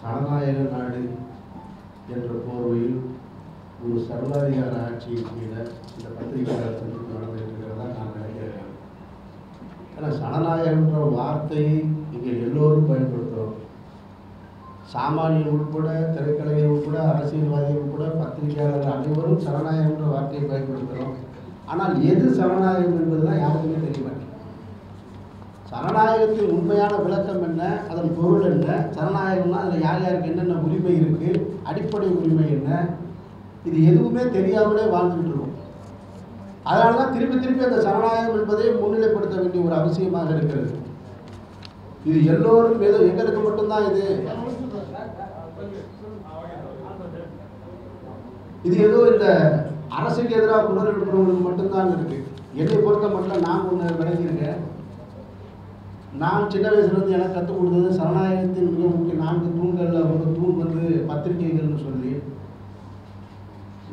ஜனநாயக நாடு என்ற போர்வையில் ஒரு சர்வாதிகார ஆட்சியின் கீழே இந்த பத்திரிகையாளர் சந்திப்பு நடந்துகிட்டு இருக்கிறதா நான் நினைக்கிறேன். ஏன்னா ஜனநாயகன்ற வார்த்தையை இங்கே எல்லோரும் பயன்படுத்துகிறோம். சாமானியன் உட்பட, திரைக்கலைஞர் உட்பட, அரசியல்வாதிகள் உட்பட, பத்திரிகையாளர்கள் அனைவரும் ஜனநாயகன்ற வார்த்தையை பயன்படுத்துகிறோம். ஆனால் எது ஜனநாயகம் என்பதுலாம் யாருக்குமே தெரிய மாட்டேங்குது. ஜனநாயகத்தின் உண்மையான விளக்கம் என்ன, அதன் பொருள் என்ன, ஜனநாயகம்னா அதில் யார் யாருக்கு என்னென்ன உரிமை இருக்குது, அடிப்படை உரிமை என்ன, இது எதுவுமே தெரியாமலே வாழ்ந்துகிட்டு இருக்கோம். அதனால தான் திருப்பி திருப்பி அந்த ஜனநாயகம் என்பதை முன்னிலைப்படுத்த வேண்டிய ஒரு அவசியமாக இருக்கிறது. இது எல்லோரும் ஏதோ எங்களுக்கு மட்டும்தான் இது ஏதோ இந்த அரசுக்கு எதிராக குரல் எழுப்புறவங்களுக்கு மட்டும்தான் இருக்கு. என்னை பொறுத்த மட்டும் நான் ஒன்று விளங்கியிருக்கேன். நான் சின்ன வயசுலேருந்து எனக்கு கற்றுக் கொடுத்தது ஜனநாயகத்தின் மிக முக்கிய 4 தூண்களில் ஒரு தூண் பத்திரிகைகள்னு சொல்லி.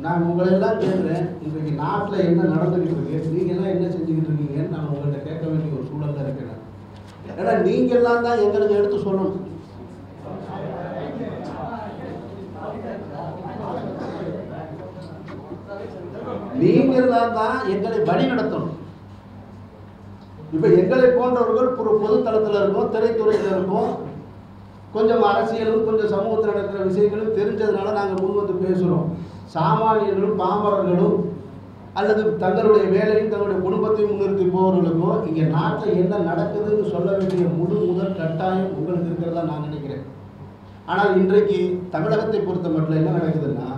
நான் உங்களெல்லாம் கேட்குறேன், இன்றைக்கு நாட்டில் என்ன நடந்துக்கிட்டு இருக்கு, நீங்கள்லாம் என்ன செஞ்சுக்கிட்டு இருக்கீங்கன்னு நான் உங்கள்கிட்ட கேட்க வேண்டிய ஒரு சூழலில் இருக்கிறேன். ஏன்னா நீங்கள்லாம் தான் எங்களுக்கு எடுத்து சொல்லணும். நீங்கள்லாம் தான் எங்களை வழி நடத்தணும். இப்போ எங்களை போன்றவர்கள் பொது தளத்தில் இருக்கோம், திரைத்துறையில் இருக்கோம், கொஞ்சம் அரசியலும் கொஞ்சம் சமூகத்தில் நடக்கிற விஷயங்களும் தெரிஞ்சதுனால நாங்கள் முன் வந்து பேசுகிறோம். சாமானியர்களும் பாமரர்களும் அல்லது தங்களுடைய வேலையும் தங்களுடைய குடும்பத்தையும் முன்னிறுத்தி போவர்களுக்கும் இங்கே நாட்டில் என்ன நடக்குதுன்னு சொல்ல வேண்டிய முதல் கட்டாயம் உங்களுக்கு இருக்கிறதா நான் நினைக்கிறேன். ஆனால் இன்றைக்கு தமிழகத்தை பொறுத்த மட்டும் என்ன நடக்குதுன்னா,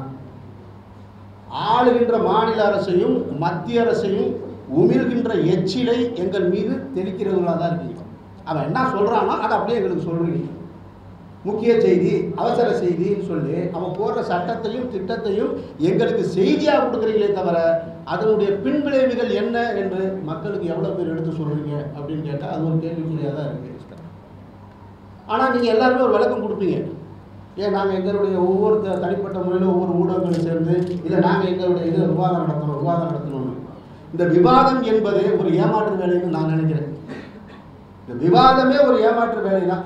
ஆளுகின்ற மாநில அரசையும் மத்திய அரசையும் உமிழ்கின்ற எச்சிலை எங்கள் மீது தெளிக்கிறவர்களாக தான் இருக்கீங்க. அவன் என்ன சொல்கிறானோ அதை அப்படியே எங்களுக்கு சொல்கிறீங்க. முக்கிய செய்தி, அவசர செய்தின்னு சொல்லி அவன் போடுற சட்டத்தையும் திட்டத்தையும் எங்களுக்கு செய்தியாக கொடுக்குறீங்களே தவிர அதனுடைய பின்விளைவுகள் என்ன என்று மக்களுக்கு எவ்வளோ பேர் எடுத்து சொல்கிறீங்க அப்படின்னு கேட்டால் அது ஒரு கேள்விக்குறியாக தான் இருக்குது. ஆனால் நீங்கள் எல்லாருமே ஒரு விளக்கம் கொடுப்பீங்க. ஏன் நாங்கள் எங்களுடைய ஒவ்வொரு தனிப்பட்ட முறையில் ஒவ்வொரு ஊடகங்களும் சேர்ந்து இல்லை நாங்கள் எங்களுடைய விவாதம் நடத்தணும்னு. இந்த விவாதம் என்பது ஒரு ஏமாற்று வேலைன்னு நான் நினைக்கிறேன். இந்த விவாதமே ஒரு ஏமாற்று வேலை தான்.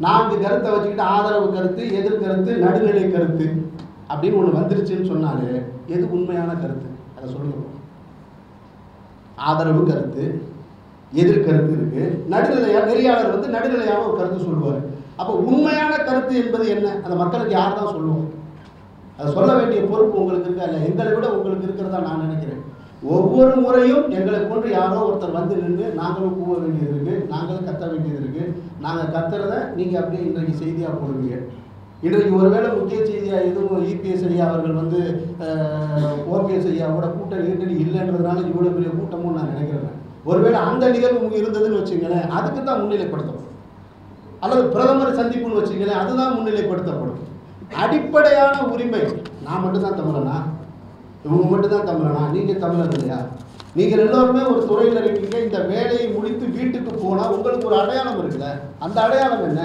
4 கருத்தை வச்சுக்கிட்டு ஆதரவு கருத்து, எதிர்கருத்து, நடுநிலை கருத்து அப்படின்னு ஒன்று வந்துருச்சுன்னு சொன்னாலே எது உண்மையான கருத்து அதை சொல்லுங்க. ஆதரவு கருத்து, எதிர்கருத்து இருக்கு, நெறியாளர் நடுநிலையான ஒரு கருத்து சொல்லுவார். அப்போ உண்மையான கருத்து என்பது என்ன, அந்த மக்களுக்கு யார் தான் சொல்லுவோம்? அதை சொல்ல வேண்டிய பொறுப்பு உங்களுக்கு இருக்கா இல்லை? எங்களை விட உங்களுக்கு இருக்கிறதா நான் நினைக்கிறேன். ஒவ்வொரு முறையும் எங்களை போன்று யாரோ ஒருத்தர் வந்து நின்று நாங்களும் கூவ வேண்டியது இருக்குது, நாங்களும் கத்த வேண்டியது இருக்குது. நாங்கள் கத்துறத நீங்கள் அப்படியே இன்றைக்கு செய்தியாக போடுவீங்க. இன்றைக்கு ஒருவேளை முக்கிய செய்தியாக எதுவும் இபிஎஸ் ஐயா அவர்கள் ஓபிஎஸ் ஐயாவோட கூட்டணி இல்லைன்றதுனால இவ்வளோ பெரிய கூட்டமும் நான் நினைக்கிறேன். ஒருவேளை அந்த நிகழ்வு இருந்ததுன்னு வச்சுங்களேன், அதுக்கு தான் முன்னிலைப்படுத்தப்படும். அல்லது பிரதமர் சந்திப்புன்னு வச்சுங்களேன், அதுதான் முன்னிலைப்படுத்தப்படும். அடிப்படையான உரிமை, நான் மட்டும்தான் தமிழனா, இவங்க மட்டும்தான் தமிழனா, நீங்கள் தமிழர் இல்லையா? நீங்கள் எல்லோருமே ஒரு துறையில் இருக்கீங்க. இந்த வேலையை முடித்து வீட்டுக்கு போனால் உங்களுக்கு ஒரு அடையாளம் இருக்குல்ல, அந்த அடையாளம் என்ன?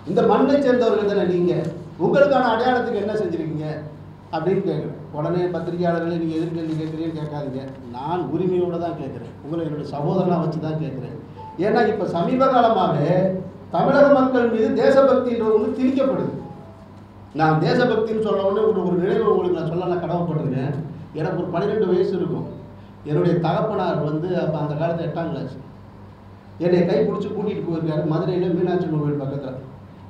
இந்த மண்ணை சேர்ந்தவர்கள் தானே நீங்கள். உங்களுக்கான அடையாளத்துக்கு என்ன செஞ்சுருக்கீங்க அப்படின்னு கேட்குறேன். உடனே பத்திரிகையாளர்களை நீங்கள் எதிர்கேள்வி கேட்குறீங்கன்னு கேட்காதீங்க. நான் உரிமையோடு தான் கேட்குறேன், உங்களை என்னுடைய சகோதரனாக வச்சு தான் கேட்குறேன். ஏன்னா இப்போ சமீப காலமாக தமிழக மக்கள் மீது தேசபக்தின்ற ஒன்று திணிக்கப்படுது. நான் தேசபக்தின்னு சொல்ல உடனே ஒரு நினைவு உங்களுக்கு நான் சொல்ல நான் கடமைப்பட்டிருக்கேன். எனக்கு ஒரு 12 வயசு இருக்கும். என்னுடைய தகப்பனார் அப்போ அந்த காலத்தில் 8ஆம் கிளாஸ் என்னை கைப்பிடிச்சி கூட்டிகிட்டு போயிருக்காரு மதுரையில் மீனாட்சி அம்மன் கோயில் பக்கத்தில்.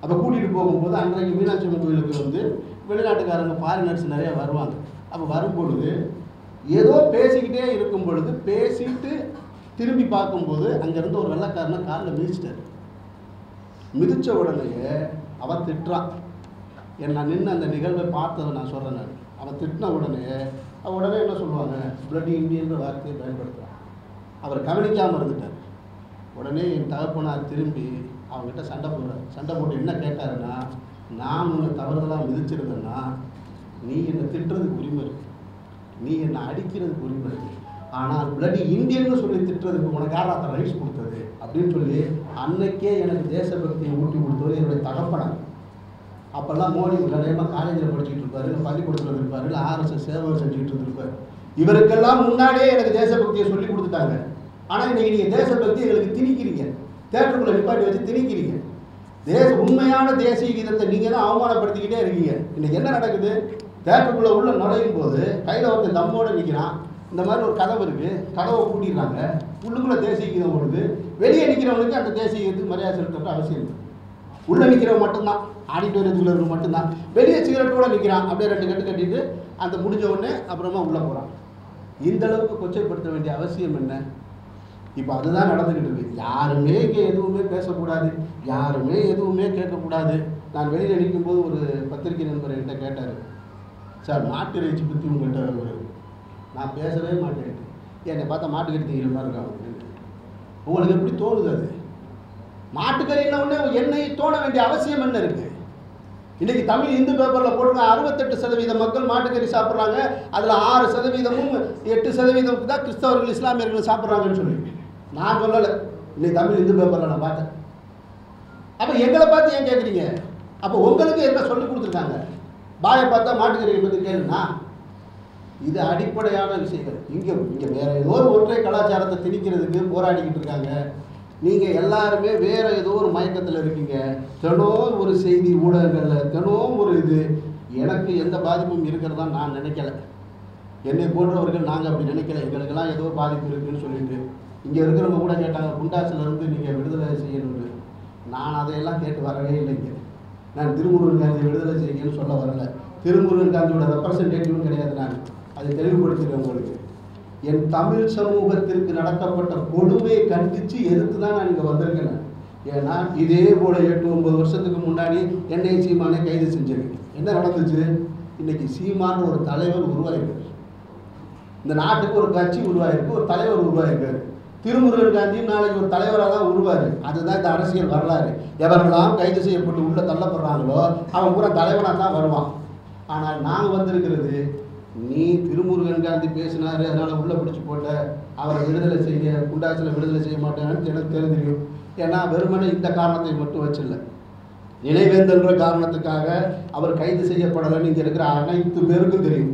அப்போ கூட்டிகிட்டு போகும்போது அன்றைக்கு மீனாட்சி அம்மன் கோயிலுக்கு வெளிநாட்டுக்காரங்க ஃபாரினர்ஸ் நிறையா வருவாங்க. அப்போ வரும்பொழுது ஏதோ பேசிக்கிட்டே இருக்கும் பொழுது பேசிட்டு திரும்பி பார்க்கும்போது அங்கேருந்து ஒரு வெள்ளைக்காரனை காலில் மிதிச்சிட்டார். மிதித்த உடனே அவன் திட்டுறான். நான் நின்று அந்த நிகழ்வை பார்த்ததை நான் சொல்கிறேன். அவன் திட்டின உடனே என்ன சொல்லுவாங்க, பிளட் இந்தியன்ற வார்த்தையை பயன்படுத்துகிறான். அவர் கவனிக்காமல் இருந்துட்டார். உடனே என் தகப்பனார் திரும்பி அவங்ககிட்ட சண்டை போட்டு என்ன கேட்டாருன்னா, நான் உன்னை தவறுதலாக மிதிச்சிருந்தேன்னா நீ என்னை திட்டுறதுக்கு உரிமை இருக்குது, நீ என்னை அடிக்கிறதுக்கு உரிமை இருக்குது, ஆனால் பிளட் இந்தியன்னு சொல்லி திட்டுறதுக்கு உனக்கு யார் அந்த ரைட்ஸ் கொடுத்தது அப்படின்னு சொல்லி அன்னைக்கே எனக்கு தேசபக்தியை ஊட்டி கொடுத்தவர் என்னுடைய தகப்பனார். அப்போல்லாம் மோடி நேரமாக காலேஜில் படிச்சுட்டு இருப்பார், இல்லை பள்ளிக்கூடத்தில் இருப்பார், இல்லை ஆர்எஸ்எஸ் சேவை செஞ்சுக்கிட்டு இருந்திருப்பார். இவருக்கெல்லாம் முன்னாடியே எனக்கு தேசபக்தியை சொல்லி கொடுத்துட்டாங்க. ஆனால் இன்றைக்கி நீங்கள் தேசபக்தி எங்களுக்கு திணிக்கிறீங்க, தேட்டருக்குள்ளே நிப்பாட்டி வச்சு திணிக்கிறீங்க. உண்மையான தேசிய கீதத்தை நீங்கள் தான் அவமானப்படுத்திக்கிட்டே இருக்கீங்க. இன்றைக்கி என்ன நடக்குது? தேட்டருக்குள்ளே உள்ள நுழையும் போது கையில் ஒருத்தர் தம்மோடு நிற்கிறான். இந்த மாதிரி ஒரு கதவு இருக்குது, கதவை பூட்டிடுறாங்க, உள்ளுக்குள்ளே தேசிய கீதம் ஓடுது. வெளியே நிற்கிறவனுக்கு அந்த தேசிய கீதத்துக்கு மரியாதை செலுத்துற அவசியம் இல்லை. உள்ளே நிற்கிறவன் மட்டும்தான், ஆடிட்டோரியத்துக்குள்ள இருக்க மட்டும்தான். வெளியே சிகரெட்டோடு நிற்கிறான், அப்படியே 2 கட்டு கட்டிட்டு அந்த முடிஞ்ச உடனே அப்புறமா உள்ளே போகிறான். இந்த அளவுக்கு கொச்சைப்படுத்த வேண்டிய அவசியம் என்ன? இப்போ அதுதான் நடந்துக்கிட்டு இருக்கு. யாருமே இங்கே எதுவுமே பேசக்கூடாது, யாருமே எதுவுமே கேட்கக்கூடாது. நான் வெளியில் நிற்கும்போது ஒரு பத்திரிகை நண்பர் என்கிட்ட கேட்டார், சார் மாட்டு இறைச்சி பற்றி உங்கள்கிட்ட நான் பேசவே மாட்டேன், என்னை பார்த்தா மாட்டுக்கறி திங்கிற மாதிரி இருக்காங்க அப்படின்னு. உங்களுக்கு எப்படி தோணுது? அது மாட்டுக்கறின்னா உடனே என்னை தோண வேண்டிய அவசியம் என்ன இருக்குது? இன்றைக்கி தமிழ் இந்து பேப்பரில் போடுங்க, 68% மக்கள் மாட்டுக்கறி சாப்பிட்றாங்க, அதில் 6%, 8% தான் கிறிஸ்தவர்கள் இஸ்லாமியர்கள் சாப்பிட்றாங்கன்னு சொல்லி நான் சொல்லலை. இன்னைக்கு தமிழ் இந்து பேப்பரில் நான் பார்த்தேன். அப்போ எங்களை பார்த்து ஏன் கேட்குறீங்க? அப்போ உங்களுக்கு என்ன சொல்லி கொடுத்துருக்காங்க? பாயை பார்த்தா மாட்டுக்கறியை பற்றி கேளுன்னா, இது அடிப்படையான விஷயங்கள். இங்கே வேறு ஏதோ ஒரு ஒற்றை கலாச்சாரத்தை திணிக்கிறதுக்கு போராடிக்கிட்டு இருக்காங்க. நீங்கள் எல்லாருமே வேறு ஏதோ ஒரு மயக்கத்தில் இருக்கீங்க. தினம் ஒரு செய்தி ஊடகங்களில் தினம் ஒரு இது. எனக்கு எந்த பாதிப்பும் இருக்கிறதா நான் நினைக்கலை. என்னை போன்றவர்கள் நாங்கள் அப்படி நினைக்கல. எங்களுக்கெல்லாம் ஏதோ பாதிப்பு இருக்குதுன்னு சொல்லிட்டு இங்கே இருக்கிறவங்க கூட கேட்டாங்க, குண்டாசிலேருந்து நீங்கள் விடுதலை செய்யணும்னு. நான் அதையெல்லாம் கேட்டு வரவே இல்லைங்க. நான் திருமுருகன் காந்தியை விடுதலை செய்யணும்னு சொல்ல வரலை. திருமுருகன் காந்தியோட ரெப்ரசன்டேட்டிவும் கிடையாது. நான் அதை தெளிவுபடுத்துகிறேன் உங்களுக்கு. என் தமிழ் சமூகத்திற்கு நடத்தப்பட்ட கொடுமையை கண்டித்து எதிர்த்து தான் நான் இங்கே வந்திருக்கேன். ஏன்னா இதே போல் 8-9 வருஷத்துக்கு முன்னாடி என்னை சீமானை கைது செஞ்சிருக்கு. என்ன நடந்துச்சு? இன்றைக்கி சீமான் ஒரு தலைவர் உருவாயிருக்கார். இந்த நாட்டுக்கு ஒரு கட்சி உருவாயிருக்கு, ஒரு தலைவர் உருவாயிருக்காரு. திருமுருகன் காந்தியும் நாளைக்கு ஒரு தலைவராக தான் உருவாரு. அதுதான் இந்த அரசியல் வரலாறு. எவரெல்லாம் கைது செய்யப்பட்டு உள்ளே தள்ளப்படுறாங்களோ அவன் பூரா தலைவனாக தான் வருவான். ஆனால் நாங்கள் வந்திருக்கிறது, நீ திருமுருகன் காந்தி பேசினார் அதனால் உள்ளே பிடிச்சி போட்ட, அவரை விடுதலை செய்ய குண்டாசில் விடுதலை செய்ய மாட்டேன்னு எனக்கு தெரிஞ்சிடும். ஏன்னா வெறுமனே இந்த காரணத்தை மட்டும் வச்சில்லை, நினைவேந்தன்ற காரணத்துக்காக அவர் கைது செய்யப்படலைன்னு இங்கே இருக்கிற அனைத்து பேருக்கும் தெரியும்.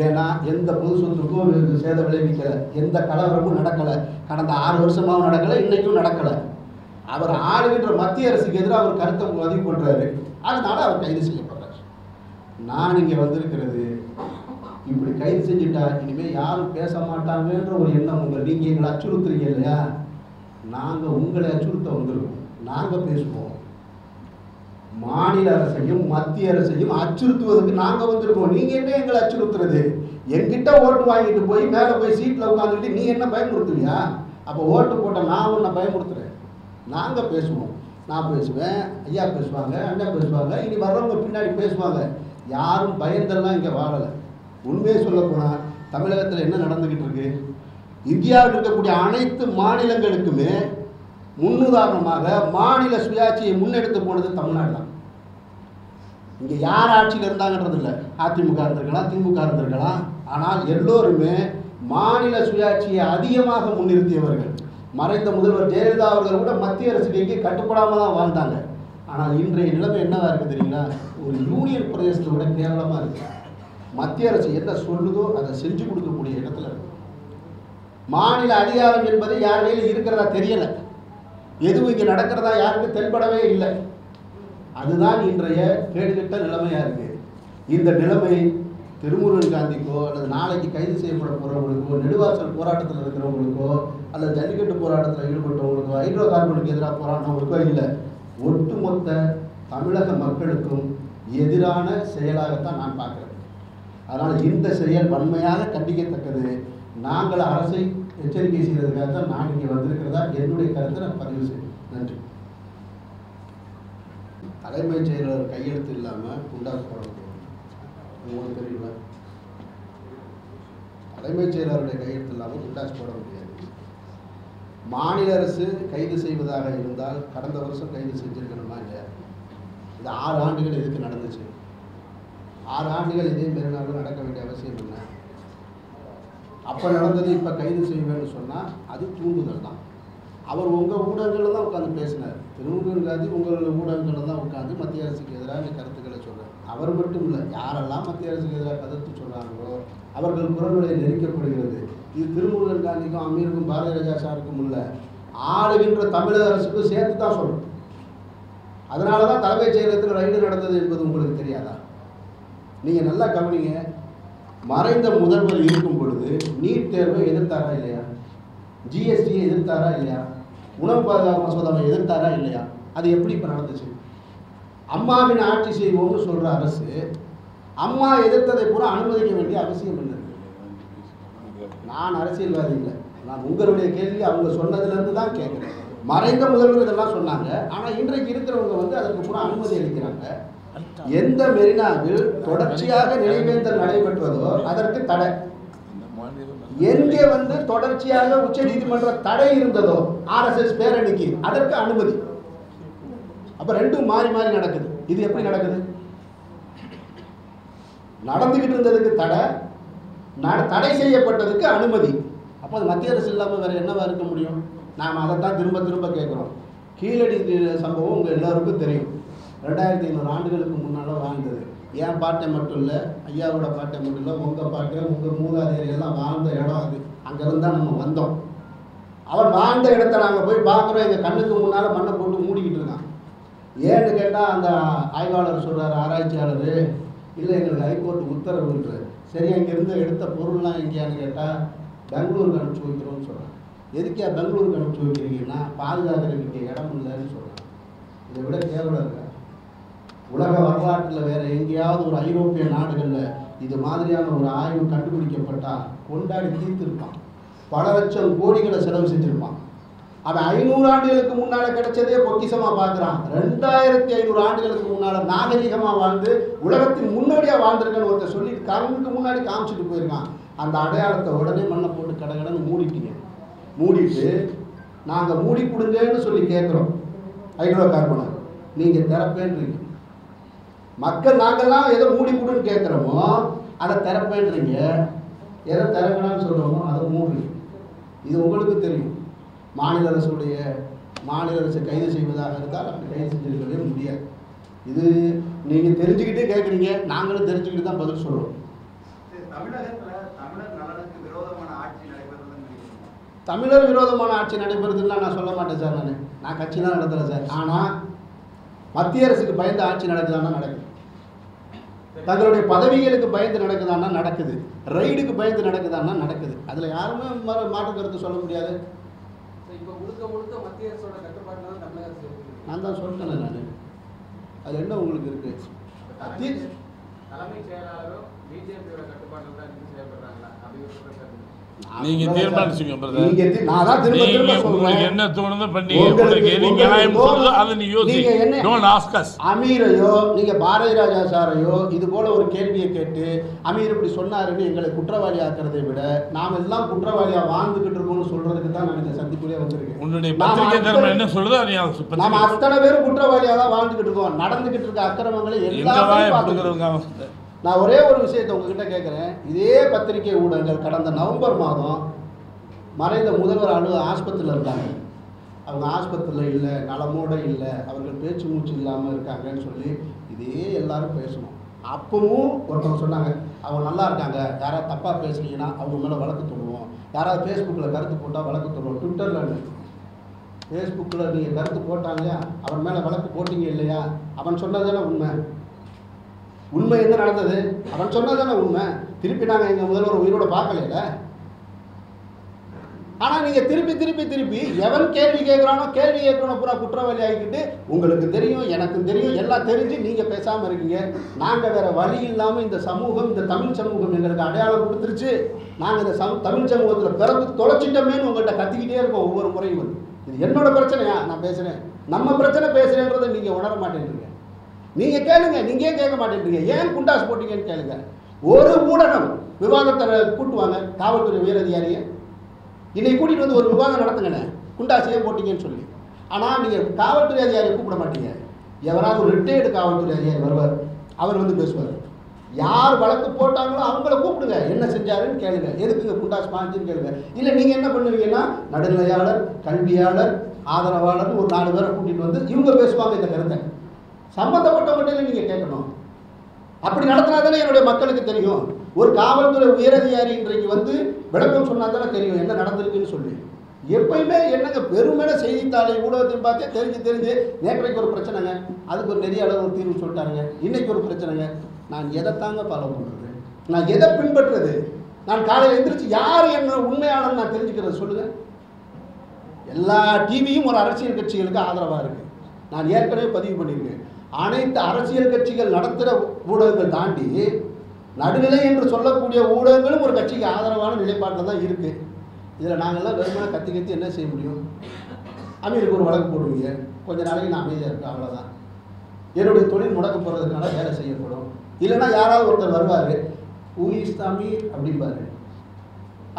ஏன்னா எந்த பொது சொத்துக்கும் சேத விளைவிக்கலை, எந்த கலவரமும் நடக்கலை, கடந்த 6 வருஷமாகவும் நடக்கலை, இன்றைக்கும் நடக்கலை. அவர் ஆளுகின்ற மத்திய அரசுக்கு எதிராக அவர் கருத்தை பதிவு பண்ணுறாரு, அதனால அவர் கைது செய்யப்படுறார். நான் இங்கே வந்திருக்கிறது, இப்படி கைது செஞ்சுட்டா இனிமேல் யாரும் பேச மாட்டாங்கன்ற ஒரு எண்ணம் உங்கள். நீங்கள் எங்களை அச்சுறுத்துறீங்க இல்லையா? நாங்கள் உங்களை அச்சுறுத்த வந்திருக்கோம். நாங்கள் பேசுவோம். மாநில அரசையும் மத்திய அரசையும் அச்சுறுத்துவதற்கு நாங்கள் வந்திருக்கோம். நீங்கள் என்ன எங்களை அச்சுறுத்துறது? என்கிட்ட ஓட்டு வாங்கிட்டு போய் மேலே போய் சீட்டில் உட்காந்துட்டு நீ என்ன பயமுறுத்துவியா? அப்போ ஓட்டு போட்ட நான் உன்னை பயமுறுத்துறேன். நாங்கள் பேசுவோம். நான் பேசுவேன், ஐயா பேசுவாங்க, அண்ணா பேசுவாங்க, இனி வர்றவங்க பின்னாடி பேசுவாங்க. யாரும் பயந்தெல்லாம் இங்கே வாழலை. உண்மையை சொல்லப்போனால் தமிழகத்தில் என்ன நடந்துக்கிட்டு இருக்கு? இந்தியாவில் இருக்கக்கூடிய அனைத்து மாநிலங்களுக்குமே முன்னுதாரணமாக மாநில சுயாட்சியை முன்னெடுத்து போனது தமிழ்நாடு தான். இங்கே யார் ஆட்சியில் இருந்தாங்கன்றது இல்லை, அதிமுக இருந்திருக்கலாம், திமுக இருந்திருக்கலாம், ஆனால் எல்லோருமே மாநில சுயாட்சியை அதிகமாக முன்னிறுத்தியவர்கள். மறைந்த முதல்வர் ஜெயலலிதா அவர்கள் கூட மத்திய அரசுக்கு எங்கே கட்டுப்படாமல் தான் வாழ்ந்தாங்க. ஆனால் இன்றைய நிலைமை என்னவா இருக்குது தெரியுங்களா? ஒரு யூனியன் பிரதேசத்தை விட கேவலமாக இருக்குது. மத்திய அரசு என்ன சொல்லுதோ அதை செஞ்சு கொடுக்கக்கூடிய இடத்துல இருக்கு. மாநில அதிகாரம் என்பது யார் கையில் இருக்கிறதா தெரியலை, எதுவும் இங்கே நடக்கிறதா யாருக்கும் தென்படவே இல்லை. அதுதான் இன்றைய கேடுகட்ட நிலைமையாக இருக்குது. இந்த நிலைமை திருமுருகன் காந்திக்கோ அல்லது நாளைக்கு கைது செய்யப்பட போகிறவங்களுக்கோ, நெடுவாசல் போராட்டத்தில் இருக்கிறவங்களுக்கோ, அல்லது ஜல்லிக்கட்டு போராட்டத்தில் ஈடுபட்டவங்களுக்கோ, ஹைட்ரோ கார்பனுக்கு எதிராக போராடினவங்களுக்கோ இல்லை, ஒட்டுமொத்த தமிழக மக்களுக்கும் எதிரான செயலாகத்தான் நான் பார்க்குறேன். அதனால் இந்த செயல் வன்மையாக கண்டிக்கத்தக்கது. நாங்கள் அரசை எச்சரிக்கை செய்வதற்காக தான் நான் இங்கே வந்திருக்கிறதா என்னுடைய கருத்தை நான் பதிவு செய்வேன். நன்றி. தலைமைச் செயலாளர் கையெழுத்து இல்லாமல் குண்டாஸ் போட உங்களுக்கு தெரியுமா? தலைமைச் செயலாளருடைய கையெழுத்து இல்லாமல் குண்டாஸ் போட முடியாது. மாநில அரசு கைது செய்வதாக இருந்தால் கடந்த வருஷம் கைது செஞ்சுருக்கணுமா இல்லையா? இது 6 ஆண்டுகள் எதுக்கு நடந்துச்சு? 6 ஆண்டுகள் இதே மாரி நடக்க வேண்டிய அவசியம் என்ன? அப்போ நடந்தது இப்போ கைது செய்வேன்னு சொன்னால் அது தூண்டுதல் தான். அவர் உங்கள் ஊடகங்களில் தான் உட்காந்து பேசினார். திருமுருகன் காந்தி உங்கள் ஊடகங்களில் தான் உட்காந்து மத்திய அரசுக்கு எதிராக கருத்துக்களை சொல்கிறார். அவர் மட்டும் இல்லை, யாரெல்லாம் மத்திய அரசுக்கு எதிராக கருத்து சொல்கிறாங்களோ அவர்கள் குரல்களை நெரிக்கப்படுகிறது. இது திருமுருகன் காந்திக்கும் அமீருக்கும் பாரதிய ராஜா சாருக்கும் இல்லை, ஆளுகின்ற தமிழக அரசுக்கும் சேர்த்து தான் சொல்கிறோம். அதனால தான் தலைமைச் செயலகத்தில் ரைடு நடந்தது என்பது உங்களுக்கு தெரியாதா? நீங்கள் நல்லா கவனிங்க. மறைந்த முதல்வர் இருக்கும் பொழுது நீட் தேர்வை எதிர்த்தாரா இல்லையா? ஜிஎஸ்டியை எதிர்த்தாரா இல்லையா? உணவு பாதுகாப்பு மசோதாவை எதிர்த்தாரா இல்லையா? அது எப்படி இப்போ நடந்துச்சு? அம்மாவின் ஆட்சி செய்வோம்னு சொல்கிற அரசு அம்மா எதிர்த்ததை பூரா அனுமதிக்க வேண்டிய அவசியம் என்ன? நான் அரசியல்வாதி இல்லை, நான் உங்களுடைய கேள்வி அவங்க சொன்னதுலேருந்து தான் கேட்குறேன். மறைந்த முதல்வர் இதெல்லாம் சொன்னாங்க, ஆனால் இன்றைக்கு இருக்கிறவங்க வந்து அதற்கு பூரா அனுமதி அளிக்கிறாங்க. எந்த மெரினாவில் தொடர்ச்சியாக நினைவேந்தல் நடைபெற்றதோ அதற்கு தடை, எங்கே வந்து தொடர்ச்சியாக உச்ச நீதிமன்ற தடை இருந்ததோ ஆர்எஸ்எஸ் பேரணிக்கு அதற்கு அனுமதி. அப்ப ரெண்டும் மாறி மாறி நடக்குது. இது எப்படி நடக்குது? நடந்துகிட்டு இருந்ததுக்கு தடை, தடை செய்யப்பட்டதுக்கு அனுமதி. அப்போ அது மத்திய அரசு இல்லாமல் வேற என்னவா இருக்க முடியும்? நாம் அதைத்தான் திரும்ப திரும்ப கேட்குறோம். கீழடி சம்பவம் உங்கள் எல்லாருக்கும் தெரியும். 2500 ஆண்டுகளுக்கு முன்னால் வாழ்ந்தது. என் பாட்டை மட்டும் இல்லை, ஐயாவோட பாட்டை மட்டும் இல்லை, உங்கள் பாட்டை, உங்கள் மூதாதையர் எல்லாம் வாழ்ந்த இடம் அது. அங்கேருந்து தான் நம்ம வந்தோம். அவர் வாழ்ந்த இடத்த நாங்கள் போய் பார்க்குறோம். எங்கள் கண்ணுக்கு முன்னால் மண்ணை போட்டு மூடிக்கிட்டு இருக்கான். ஏன்னு கேட்டால் அந்த ஆய்வாளர் சொல்கிறார், ஆராய்ச்சியாளர், இல்லை எங்களுக்கு ஹைகோர்ட்டு உத்தரவுன்றார். சரி, அங்கேருந்து எடுத்த பொருள்லாம் எங்கேயான்னு கேட்டால் பெங்களூருக்கு அனுப்பிச்சி வைக்கிறோம்னு சொல்கிறேன். எதுக்கே பெங்களூருக்கு அனுப்பிச்சி வைக்கிறீங்கன்னா பாதுகாக்கிறதுக்கு இடம் இல்லைன்னு சொல்கிறேன். இதை விட கேவலம் இருக்கா? உலக வரலாற்றில் வேறு எங்கேயாவது ஒரு ஐரோப்பிய நாடுகளில் இது மாதிரியான ஒரு ஆய்வு கண்டுபிடிக்கப்பட்டால் கொண்டாடி தீர்த்திருப்பான். பல லட்சம் கோடிகளை செலவு செஞ்சுருப்பான். அவன் 500 ஆண்டுகளுக்கு முன்னால் கிடைச்சதே பொக்கிசமாக பார்க்குறான். 2500 ஆண்டுகளுக்கு முன்னால் நாகரிகமாக வாழ்ந்து உலகத்தின் முன்னோடியாக வாழ்ந்திருக்கன்னு ஒருத்தர் சொல்லி கண்ணுக்கு முன்னாடி காமிச்சிட்டு போயிருக்கான். அந்த அடையாளத்தை உடனே மண்ணை போட்டு கடகடன்னு மூடிட்டீங்க. மூடிட்டு நாங்கள் மூடி கொடுங்கன்னு சொல்லி கேட்குறோம். ஹைட்ரோ கார்பனை நீங்கள் திறப்பேன்றீங்க. மக்கள் நாங்கள்லாம் எதை மூடி கொடுன்னு கேட்குறோமோ அதை திறப்பேன்றீங்க. எதை திறக்கணும்னு சொல்கிறோமோ அதை மூடுறீங்க. இது உங்களுக்கு தெரியும். மாநில அரசை கைது செய்வதாக இருந்தால் அப்படி கைது செஞ்சிருக்கவே முடியாது. இது நீங்கள் தெரிஞ்சுக்கிட்டே கேட்குறீங்க, நாங்களும் தெரிஞ்சுக்கிட்டு தான் பதில் சொல்கிறோம். தமிழர் விரோதமான ஆட்சி நடைபெறுதுன்னா நான் சொல்ல மாட்டேன் சார். நான் கட்சி தான் நடத்துகிறேன் சார். ஆனால் மத்திய அரசுக்கு பயந்து ஆட்சி நடக்குதான்னா நடக்குது. தங்களுடைய பதவிகளுக்கு பயந்து நடக்குதான்னா நடக்குது. ரைடுக்கு பயந்து நடக்குதான்னா நடக்குது. அதில் யாருமே மாற்று கருத்து சொல்ல முடியாது. நான் தான் சொல்லிட்டேன். நான் அது என்ன உங்களுக்கு இருக்கு? நீங்க தீர்மானிச்சுங்க பிரதர். நான் தான் திரும்ப திரும்ப சொல்றேன். என்ன தோணுதோ பண்ணி உங்களுக்கு எது நியாயம் சொல்றதோ அதை நீ யோசி. Don't ask as. அமீரையோ நீங்க பாரதி ராஜா சாரையோ இது போல ஒரு கேள்வியை கேட்டு அமீர் இப்படி சொன்னாருன்னு எங்களை குற்றவாளி ஆக்குறதை விட நாம எல்லாம் குற்றவாளியா வாழ்ந்துகிட்டு இருக்கோம்னு சொல்றதுக்கு தான் நான் இந்த சந்திப்புலயே வந்திருக்கேன். உன்னுடைய பத்திரிகை தர்மம் என்ன சொல்லுதோ அதை நாம அத்தனை பேரும் குற்றவாளியா தான் வாழ்ந்துகிட்டு இருக்கோம். நடந்துகிட்டு இருக்க அக்கிரமங்களை எல்லாரும் பார்த்துக்கிறோம். நான் ஒரே ஒரு விஷயத்தை உங்ககிட்ட கேட்குறேன். இதே பத்திரிகை ஊடகங்கள் கடந்த நவம்பர் மாதம் மறைந்த முதல்வர் ஆஸ்பத்திரியில் இருக்காங்க. அவங்க ஆஸ்பத்திரியில் இல்லை, நலமோடு இல்லை, அவர்கள் பேச்சு மூச்சு இல்லாமல் இருக்காங்கன்னு சொல்லி இதே எல்லாரும் பேசணும். அப்பவும் ஒருத்தவங்க சொன்னாங்க, அவங்க நல்லா இருக்காங்க, யாராவது தப்பாக பேசுனீங்கன்னா அவங்க மேலே வழக்கு தொடுவோம், யாராவது ஃபேஸ்புக்கில் கருத்து போட்டால் வழக்கு தொடுவோம். ட்விட்டரில் ஃபேஸ்புக்கில் நீங்கள் கருத்து போட்டாங்க, அவன் மேலே வழக்கு போட்டிங்க இல்லையா? அவன் சொன்னதானே உண்மை. உண்மை என்ன நடந்தது? அவன் சொன்னதானே உண்மை. திருப்பி நாங்கள் எங்கள் முதல்வர் உயிரோட பார்க்கல. ஆனால் நீங்கள் திருப்பி திருப்பி திருப்பி எவன் கேள்வி கேட்குறானோ கேள்வி கேட்கணும் பூரா குற்றவாளி ஆகிக்கிட்டு உங்களுக்கு தெரியும், எனக்கும் தெரியும், எல்லாம் தெரிஞ்சு நீங்கள் பேசாமல் இருக்கீங்க. நாங்கள் வேறு வழி இல்லாமல் இந்த சமூகம், இந்த தமிழ் சமூகம் எங்களுக்கு அடையாளம் கொடுத்துருச்சு, நாங்கள் இந்த தமிழ் சமூகத்தில் பிறந்து தொலைச்சிட்டோமேன்னு உங்கள்கிட்ட கத்திக்கிட்டே இருக்கோம் ஒவ்வொரு முறையும். வந்து இது என்னோட பிரச்சனையா? நான் பேசுகிறேன், நம்ம பிரச்சனை பேசுகிறேன்றதை நீங்கள் உணர மாட்டேன்றீங்க. நீங்கள் கேளுங்க, நீங்கள் ஏன் கேட்க மாட்டேன்றீங்க? ஏன் குண்டாஸ் போட்டீங்கன்னு கேளுங்க. ஒரு ஊடகம் விவாதத்தை கூட்டுவாங்க, காவல்துறை உயரதிகாரியை இன்னைக்கு கூட்டிகிட்டு வந்து ஒரு விவாதம் நடத்துங்கண்ணே, குண்டாஸ் ஏன் போட்டீங்கன்னு சொல்லி. ஆனால் நீங்கள் காவல்துறை அதிகாரியை கூப்பிட மாட்டீங்க. எவராவது ஒரு ரிட்டையர்டு காவல்துறை அதிகாரி வருவார், அவர் வந்து பேசுவார். யார் வழக்கு போட்டாங்களோ அவங்கள கூப்பிடுங்க, என்ன செஞ்சாருன்னு கேளுங்க, எதுக்குங்க குண்டாஸ் பாஞ்சுன்னு கேளுங்க. இல்லை நீங்கள் என்ன பண்ணுவீங்கன்னா நடுநிலையாளர், கல்வியாளர், ஆதரவாளர் ஒரு 4 பேரை கூட்டிகிட்டு வந்து இவங்க பேசுவாங்க. இந்த கருத்தை சம்பந்தப்பட்டவங்கள்ட்ட நீங்கள் கேட்கணும். அப்படி நடத்தினா தானே என்னுடைய மக்களுக்கு தெரியும். ஒரு காவல்துறை உயரதிகாரி இன்றைக்கு வந்து விளக்கம் சொன்னா தானே தெரியும் என்ன நடந்திருக்குன்னு சொல்லி. எப்பயுமே என்னங்க பெருமையான செய்தித்தாளை ஊடகத்தையும் பார்த்தே தெரிஞ்சு நேற்றைக்கு ஒரு பிரச்சனைங்க, அதுக்கு ஒரு நிறைய அளவு ஒரு தீர்வு சொல்லிட்டாருங்க, இன்னைக்கு ஒரு பிரச்சனைங்க. நான் எதைத்தாங்க ஃபாலோ பண்ணுறது? நான் எதை பின்பற்றுறது? நான் காலையில் எந்திரிச்சு யார் என்ன உண்மையாளன்னு நான் தெரிஞ்சுக்கிறது சொல்லுங்கள். எல்லா டிவியும் ஒரு அரசியல் கட்சிகளுக்கு ஆதரவாக இருக்குது. நான் ஏற்கனவே பதிவு பண்ணியிருக்கேன். அனைத்து அரசியல் கட்சிகள் நடத்துகிற ஊடகங்கள் தாண்டி நடுநிலை என்று சொல்லக்கூடிய ஊடகங்களும் ஒரு கட்சிக்கு ஆதரவான நிலைப்பாட்டில் தான் இருக்குது. இதில் நாங்கள்லாம் வெறுமனை கத்தி என்ன செய்ய முடியும்? அமீருக்கு ஒரு வழக்கு போடுவீங்க, கொஞ்ச நாளைக்கு நான் அமைதியாக இருக்கேன், அவ்வளோதான். என்னுடைய தொழில் முடக்க போகிறதுனால வேலை செய்யப்படும். இல்லைன்னா யாராவது ஒருத்தர் வருவார், ஊயிஸ் அமீர் அப்படிம்பாரு.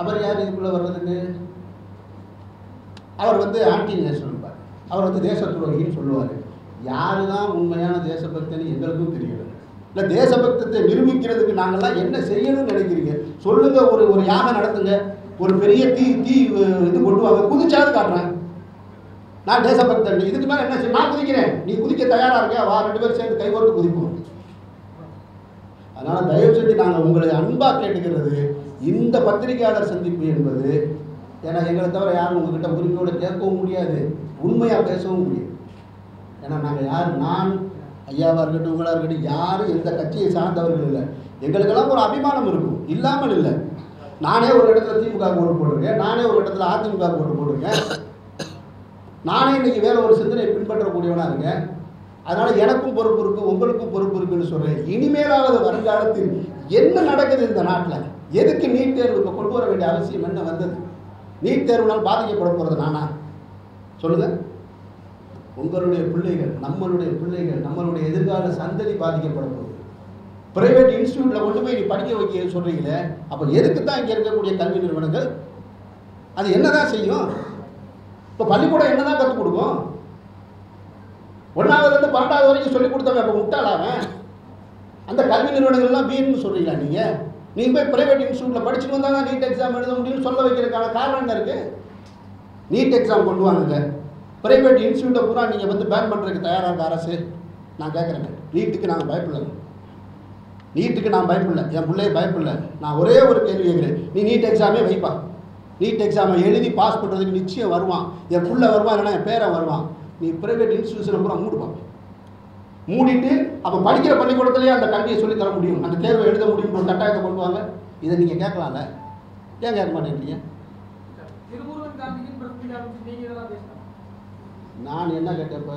அவர் யார் இதுக்குள்ளே வர்றதுக்கு? அவர் ஆன்டி நேஷனல்பார், அவர் தேச துரோகின்னு சொல்லுவார். யாரு தான் உண்மையான தேசபக்தன்னு எங்களுக்கும் தெரியல. இல்லை தேசபக்தத்தை நிரூபிக்கிறதுக்கு நாங்கள்லாம் என்ன செய்யணும்னு நினைக்கிறீங்க சொல்லுங்கள். ஒரு யாகம் நடத்துங்க, ஒரு பெரிய தீ இது கொண்டு வாங்க, குதிச்சாவது காட்டுறேன் நான் தேசபக்தன். இதுக்கு மேலே என்ன செய்ய? நான் குதிக்கிறேன், நீ குதிக்க தயாராக இருக்க, வா, 2 பேரும் சேர்ந்து கைகோர்த்து குதிப்போம். அதனால் தயவு செஞ்சு நாங்கள் உங்களை அன்பாக கேட்டுக்கிறது, இந்த பத்திரிகையாளர் சந்திப்பு என்பது, ஏன்னா எங்களை தவிர யாரும் உங்ககிட்ட உரிமையோடு கேட்கவும் முடியாது, உண்மையாக பேசவும் முடியாது. ஏன்னா நாங்கள் யார், நான் ஐயாவாக இருக்கட்டும் உங்களாக இருக்கட்டும், யாரும் எந்த கட்சியை சார்ந்தவர்கள் இல்லை. எங்களுக்கெல்லாம் ஒரு அபிமானம் இருக்கும், இல்லாமல் இல்லை. நானே ஒரு இடத்துல திமுக ஓட்டு போட்டிருக்கேன், நானே ஒரு இடத்துல அதிமுக ஓட்டு போட்டிருக்கேன், நானே இன்னைக்கு வேற ஒரு சிந்தனையை பின்பற்றக்கூடியவனாக இருக்கேன். அதனால் எனக்கும் பொறுப்பு இருக்குது, உங்களுக்கும் பொறுப்பு இருக்குன்னு சொல்கிறேன். இனிமேலாவது வருங்காலத்தில் என்ன நடக்குது இந்த நாட்டில்? எதுக்கு நீட் தேர்வு இப்போ கொண்டு வர வேண்டிய அவசியம் என்ன வந்தது? நீட் தேர்வுனால் பாதிக்கப்பட போகிறது நானா? சொல்லுங்கள். உங்களுடைய பிள்ளைகள், நம்மளுடைய பிள்ளைகள், நம்மளுடைய எதிர்கால சந்ததி பாதிக்கப்பட போகுது. பிரைவேட் இன்ஸ்டியூட்டில் கொண்டு போய் நீ படிக்க வைக்க சொல்கிறீங்களே, அப்போ எதுக்கு தான் இங்கே இருக்கக்கூடிய கல்வி நிறுவனங்கள் அது என்ன தான் செய்யும்? இப்போ பள்ளிக்கூடம் என்ன தான் கற்றுக் கொடுக்கும்? 1ஆவதுலேருந்து 12ஆவது வரைக்கும் சொல்லிக் கொடுத்தவங்க அப்போ முட்டாளாவேன். அந்த கல்வி நிறுவனங்கள்லாம் வீணுன்னு சொல்கிறீங்களா நீங்கள்? நீங்கள் போய் பிரைவேட் இன்ஸ்டியூட்டில் படிச்சுட்டு வந்தால் தான் நீட் எக்ஸாம் எழுத முடியும்னு சொல்ல வைக்கிறதுக்கான காரணம் என்ன இருக்குது? நீட் எக்ஸாம் கொண்டு வாங்க, பிரைவேட் இன்ஸ்டியூட்டை பூரா நீங்கள் பேன் பண்ணுறதுக்கு தயாராக இருக்க அரசு? நான் கேட்குறேங்க. நீட்டுக்கு நாங்கள் பயப்படலை, நீட்டுக்கு நான் பயப்படல, என் பிள்ளைய பயப்படல. நான் ஒரே ஒரு கேள்வி கேட்குறேன், நீ நீட் எக்ஸாமே வைப்பா, நீட் எக்ஸாமை எழுதி பாஸ் பண்ணுறதுக்கு நிச்சயம் வருவான், என் பிள்ளை வருவான், இல்லைனா என் பேரை வருவான். நீ பிரைவேட் இன்ஸ்டியூஷனை பூரா மூடுவான், மூடிட்டு அப்போ படிக்கிற பள்ளிக்கூடத்துலேயே அந்த கல்வியை சொல்லித்தர முடியும், அந்த தேர்வை எழுத முடியும் ஒரு கட்டாயத்தை கொண்டு வாங்க. இதை நீங்கள் கேட்கலாம்ல, ஏன் கேட்க மாட்டேங்கிறீங்க? நான் என்ன கேட்டப்ப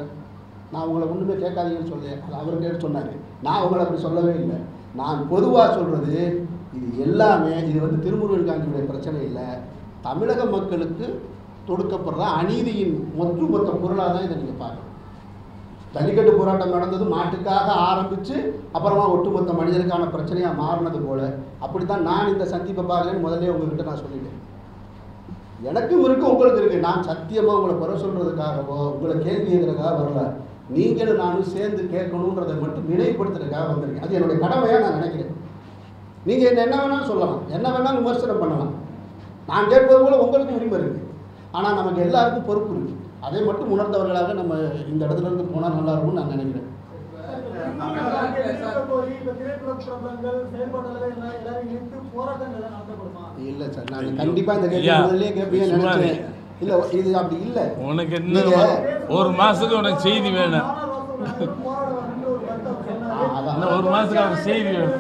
நான் உங்களை ஒன்றுமே கேட்காதீங்கன்னு சொல்லேன், அது அவர் கேட்டு சொன்னார். நான் உங்களை அப்படி சொல்லவே இல்லை. நான் பொதுவாக சொல்கிறது, இது எல்லாமே இது திருமுருகன் காந்தியுடைய பிரச்சனை இல்லை, தமிழக மக்களுக்கு தொடுக்கப்படுற அநீதியின் ஒட்டுமொத்த பொருளாக தான் இதை நீங்கள் பார்க்கணும். ஜல்லிக்கட்டு போராட்டம் நடந்தது மாட்டுக்காக ஆரம்பித்து அப்புறமா ஒட்டுமொத்த மனிதனுக்கான பிரச்சனையாக மாறினது போல், அப்படி தான் நான் இந்த சந்திப்பை பார்க்கலன்னு முதல்ல உங்கள்கிட்ட நான் சொல்லிட்டேன். எனக்கும் இருக்குது, உங்களுக்கு இருக்குது. நான் சத்தியமாக உங்களை குறை சொல்கிறதுக்காகவோ உங்களை கேள்வி கேட்குறதுக்காக வரல. நீங்களும் நானும் சேர்ந்து கேட்கணுன்றதை மட்டும் நினைவுபடுத்துறதுக்காக வந்திருக்கேன். அது என்னுடைய கடமையாக நான் நினைக்கிறேன். நீங்கள் என்ன வேணாலும் சொல்லலாம், என்ன வேணாலும் விமர்சனம் பண்ணலாம். நான் கேட்பது போல் உங்களுக்கு உரிமை இருக்குது. ஆனால் நமக்கு எல்லாருக்கும் பொறுப்பு இருக்குது. அதை மட்டும் உணர்ந்தவர்களாக நம்ம இந்த இடத்துல இருந்து போனால் நல்லா இருக்கும்னு நான் நினைக்கிறேன். இல்லை சார், நான் கண்டிப்பாக இந்த கேள்வி கேட்பீங்கன்னு நினைச்சேன். இல்லை, இது அப்படி இல்லை. உனக்கு என்ன ஒரு மாதத்துக்கு உனக்கு செய்தி வேணும், ஒரு மாதத்துக்கு அவனுக்கு செய்தி வேணும்.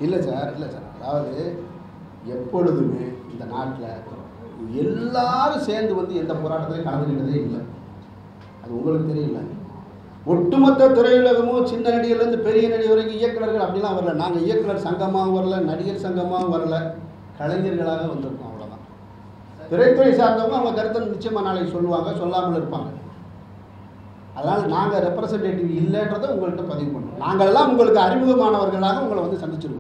இல்லை சார், இல்லை சார், அதாவது எப்பொழுதுமே இந்த நாட்டில் எல்லாரும் சேர்ந்து எந்த போராட்டத்திலையும் கலந்துக்கிட்டதே இல்லை. அது உங்களுக்கு தெரியல. ஒட்டுமொத்த திரையுலகமும் சின்ன நடிகர்லேருந்து பெரிய நடிகர் வரைக்கும் இயக்குநர்கள் அப்படிலாம் வரல. நாங்கள் இயக்குனர் சங்கமாகவும் வரல, நடிகர் சங்கமாகவும் வரல, கலைஞர்களாக வந்திருக்கோம், அவ்வளோதான். திரைத்துறை சார்ந்தவங்க அவங்க கருத்தை நிச்சயமாக நாளைக்கு சொல்லுவாங்க, சொல்லாமல் இருப்பாங்க. அதனால் நாங்கள் ரெப்ரசன்டேட்டிவ் இல்லைன்றதை உங்கள்கிட்ட பதிவு பண்ணுறோம். நாங்கள் எல்லாம் உங்களுக்கு அறிமுகமானவர்களாக உங்களை சந்திச்சிருக்கோம்.